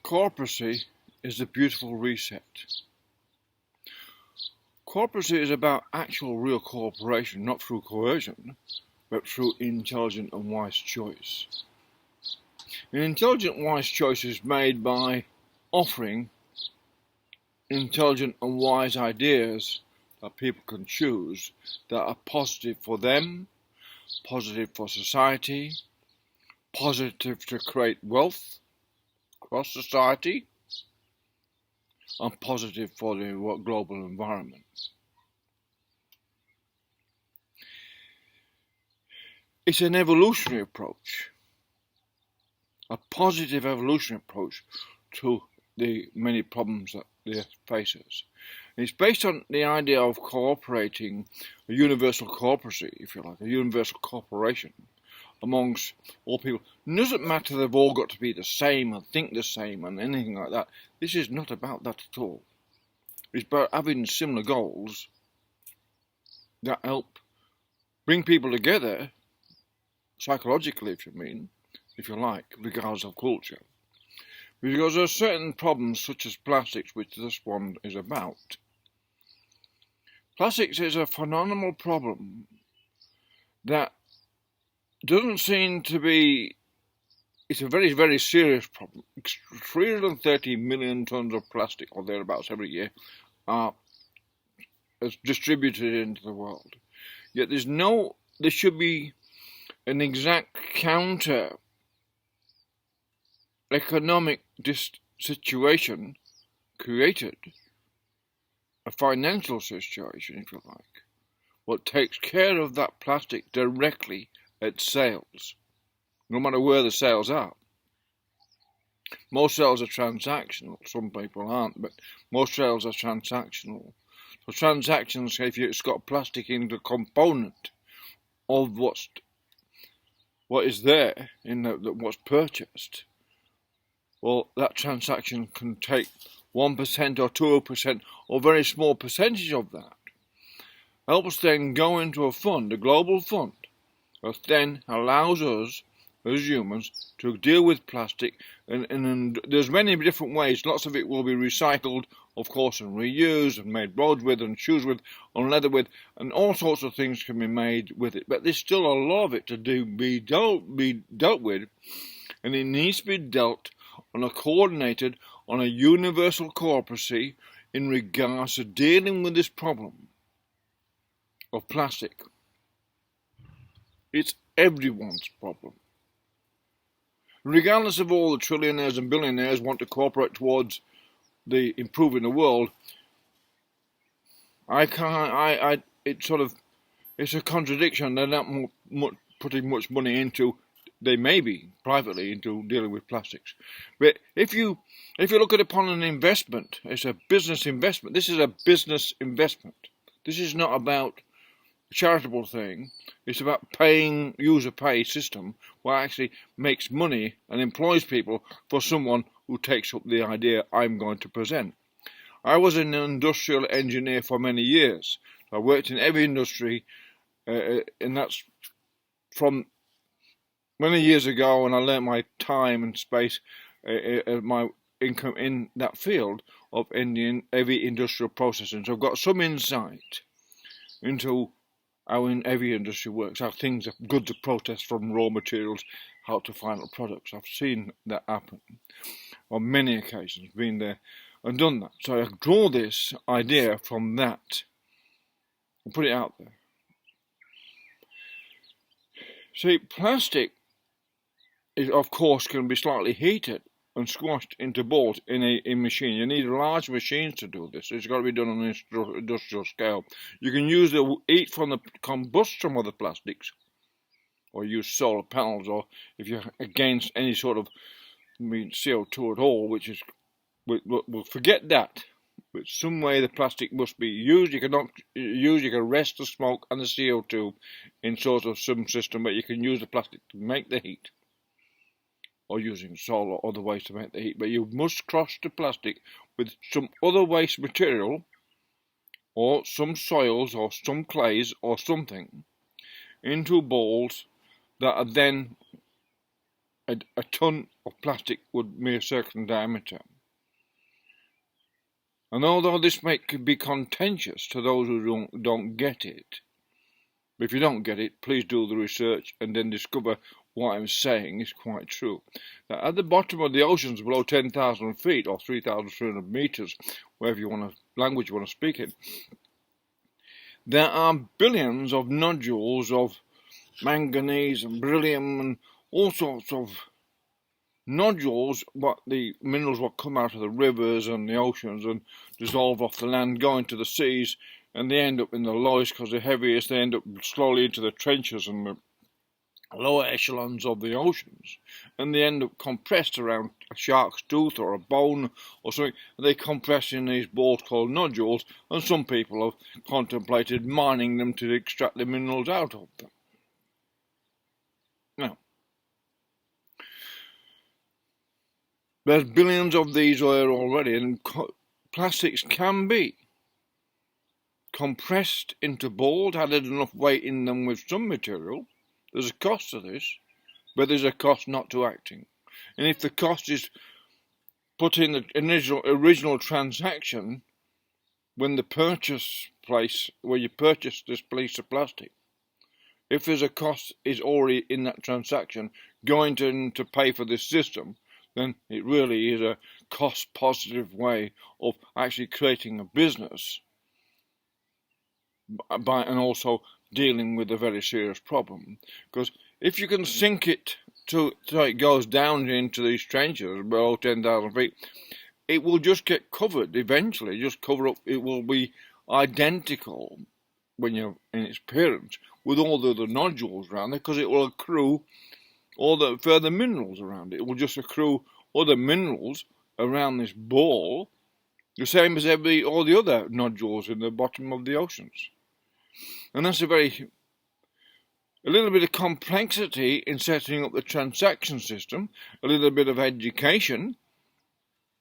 Coopracy is a beautiful reset. Coopracy is about actual real cooperation, not through coercion, but through intelligent and wise choice. An intelligent, wise choice is made by offering intelligent and wise ideas that people can choose that are positive for them, positive for society, positive to create wealth across society, and positive for the global environment. It's an evolutionary approach, a positive evolutionary approach to the many problems that the earth faces. It's based on the idea of cooperating, a universal cooperacy, if you like, a universal cooperation amongst all people. It doesn't matter they've all got to be the same and think the same and anything like that. This is not about that at all. It's about having similar goals that help bring people together psychologically, if you like, regardless of culture. Because there are certain problems such as plastics, which this one is about. Plastics is a phenomenal problem that doesn't seem to be, it's a very, very serious problem. 330 million tons of plastic or thereabouts every year are distributed into the world. Yet there should be an exact counter economic situation created, a financial situation, if you like, what takes care of that plastic directly at sales, no matter where the sales are. Most sales are transactional, some people aren't, but most sales are transactional. So transactions, if it's got plastic in the component of what is there, in what's purchased, well, that transaction can take 1% or 2% or a very small percentage of that. Helps then go into a fund, a global fund, that then allows us as humans to deal with plastic, and there's many different ways. Lots of it will be recycled, of course, and reused and made roads with and shoes with and leather with, and all sorts of things can be made with it. But there's still a lot of it to be dealt with, and it needs to be dealt on a coordinated, on a universal cooperacy in regards to dealing with this problem of plastic. It's everyone's problem. Regardless of all the trillionaires and billionaires want to cooperate towards the improving the world, it's a contradiction. They're not putting much money into, they may be privately, into dealing with plastics. But if you look at it upon an investment, it's a business investment. This is a business investment. This is not about a charitable thing. It's about user pay system, what actually makes money and employs people for someone who takes up the idea I'm going to present. I was an industrial engineer for many years. I worked in every industry, and that's from many years ago, and I learnt my time and space, my income in that field of heavy industrial processing. So I've got some insight into how in every industry works, how things are good to process from raw materials, how to final products. I've seen that happen on many occasions, been there and done that. So I draw this idea from that and put it out there. See, plastic is, of course, can be slightly heated and squashed into balls in a machine. You need large machines to do this. It's got to be done on an industrial scale. You can use the heat from the combustion of the plastics, or use solar panels, or if you're against any sort of CO2 at all, which is, we'll forget that. But some way the plastic must be used. You can rest the smoke and the CO2 in sort of some system, but you can use the plastic to make the heat, or using solar or other ways to make the heat. But you must cross the plastic with some other waste material, or some soils, or some clays, or something, into balls that are then a ton of plastic would be a certain diameter. And although this may be contentious to those who don't get it, but if you don't get it, please do the research and then discover what I'm saying is quite true. Now, at the bottom of the oceans below 10,000 feet or 3,300 meters, wherever language you want to speak in, there are billions of nodules of manganese and beryllium and all sorts of nodules, what the minerals will come out of the rivers and the oceans and dissolve off the land, go into the seas, and they end up in the lowest because they're heaviest. They end up slowly into the trenches and the lower echelons of the oceans, and they end up compressed around a shark's tooth or a bone or something. They compress in these balls called nodules, and some people have contemplated mining them to extract the minerals out of them. Now, there's billions of these there already, and plastics can be compressed into balls, added enough weight in them with some material. There's a cost to this, but there's a cost not to acting. And if the cost is put in the original transaction, when the purchase place, where you purchase this piece of plastic, if there's a cost is already in that transaction going to pay for this system, then it really is a cost-positive way of actually creating a business and also dealing with a very serious problem. Because if you can sink it so it goes down into these trenches below 10,000 feet, it will just get covered eventually, just cover up. It will be identical when you're in its appearance with all the other nodules around it, because it will accrue all the further minerals around it. It will just accrue other minerals around this ball, the same as all the other nodules in the bottom of the oceans. And that's a little bit of complexity in setting up the transaction system, a little bit of education,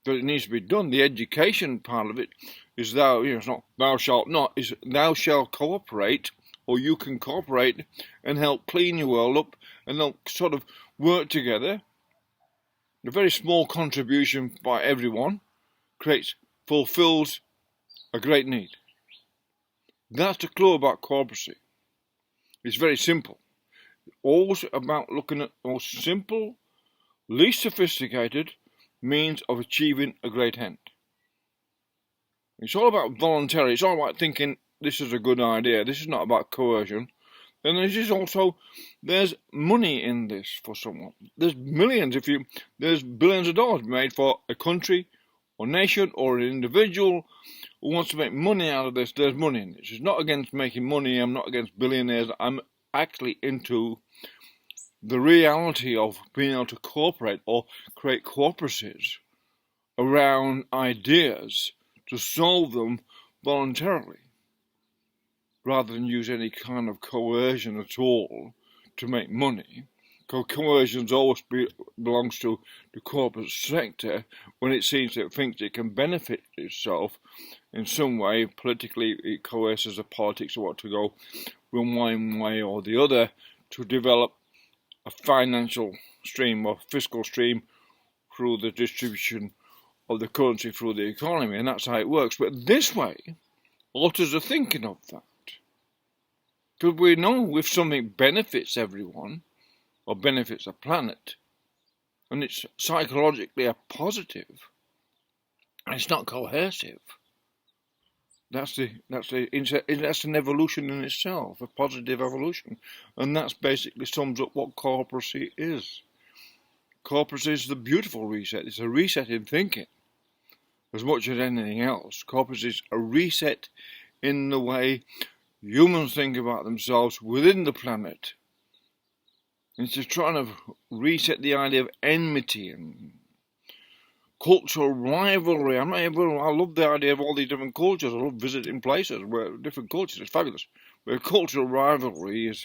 but it needs to be done. The education part of it is it's not thou shalt not, is thou shalt cooperate, or you can cooperate and help clean your world up, and they'll sort of work together. A very small contribution by everyone fulfills a great need. That's the clue about Coopracy. It's very simple. Always about looking at the most simple, least sophisticated means of achieving a great end. It's all about voluntary. It's all about thinking this is a good idea. This is not about coercion. And there's money in this for someone. There's millions. There's billions of dollars made for a country or nation or an individual who wants to make money out of this. There's money in this. It's not against making money. I'm not against billionaires. I'm actually into the reality of being able to cooperate or create cooperacies around ideas to solve them voluntarily, rather than use any kind of coercion at all to make money. Coercion always belongs to the corporate sector when it thinks it can benefit itself in some way. Politically, it coerces the politics of what to go one way or the other to develop a financial stream or fiscal stream through the distribution of the currency through the economy, and that's how it works. But this way alters the thinking of that. Because we know if something benefits everyone, or benefits the planet, and it's psychologically a positive, and it's not coercive, that's an evolution in itself, a positive evolution, and that's basically sums up what Coopracy is. Coopracy is the beautiful reset. It's a reset in thinking, as much as anything else. Coopracy is a reset in the way humans think about themselves within the planet. It's just trying to reset the idea of enmity and cultural rivalry. I love the idea of all these different cultures. I love visiting places where different cultures. It's fabulous. But cultural rivalry is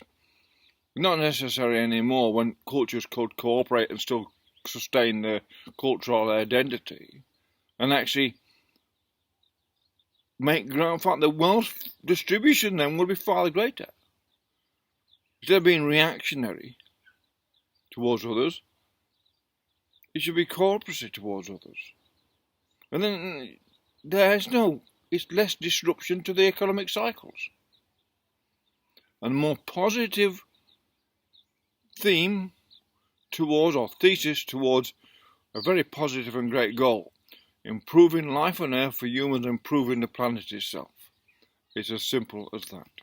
not necessary anymore when cultures could cooperate and still sustain their cultural identity and actually make ground. In fact, the wealth distribution then will be far greater. Instead of being reactionary towards others, it should be cooperacy towards others. And then it's less disruption to the economic cycles. And a more positive theme towards, or thesis towards, a very positive and great goal: improving life on Earth for humans, improving the planet itself. It's as simple as that.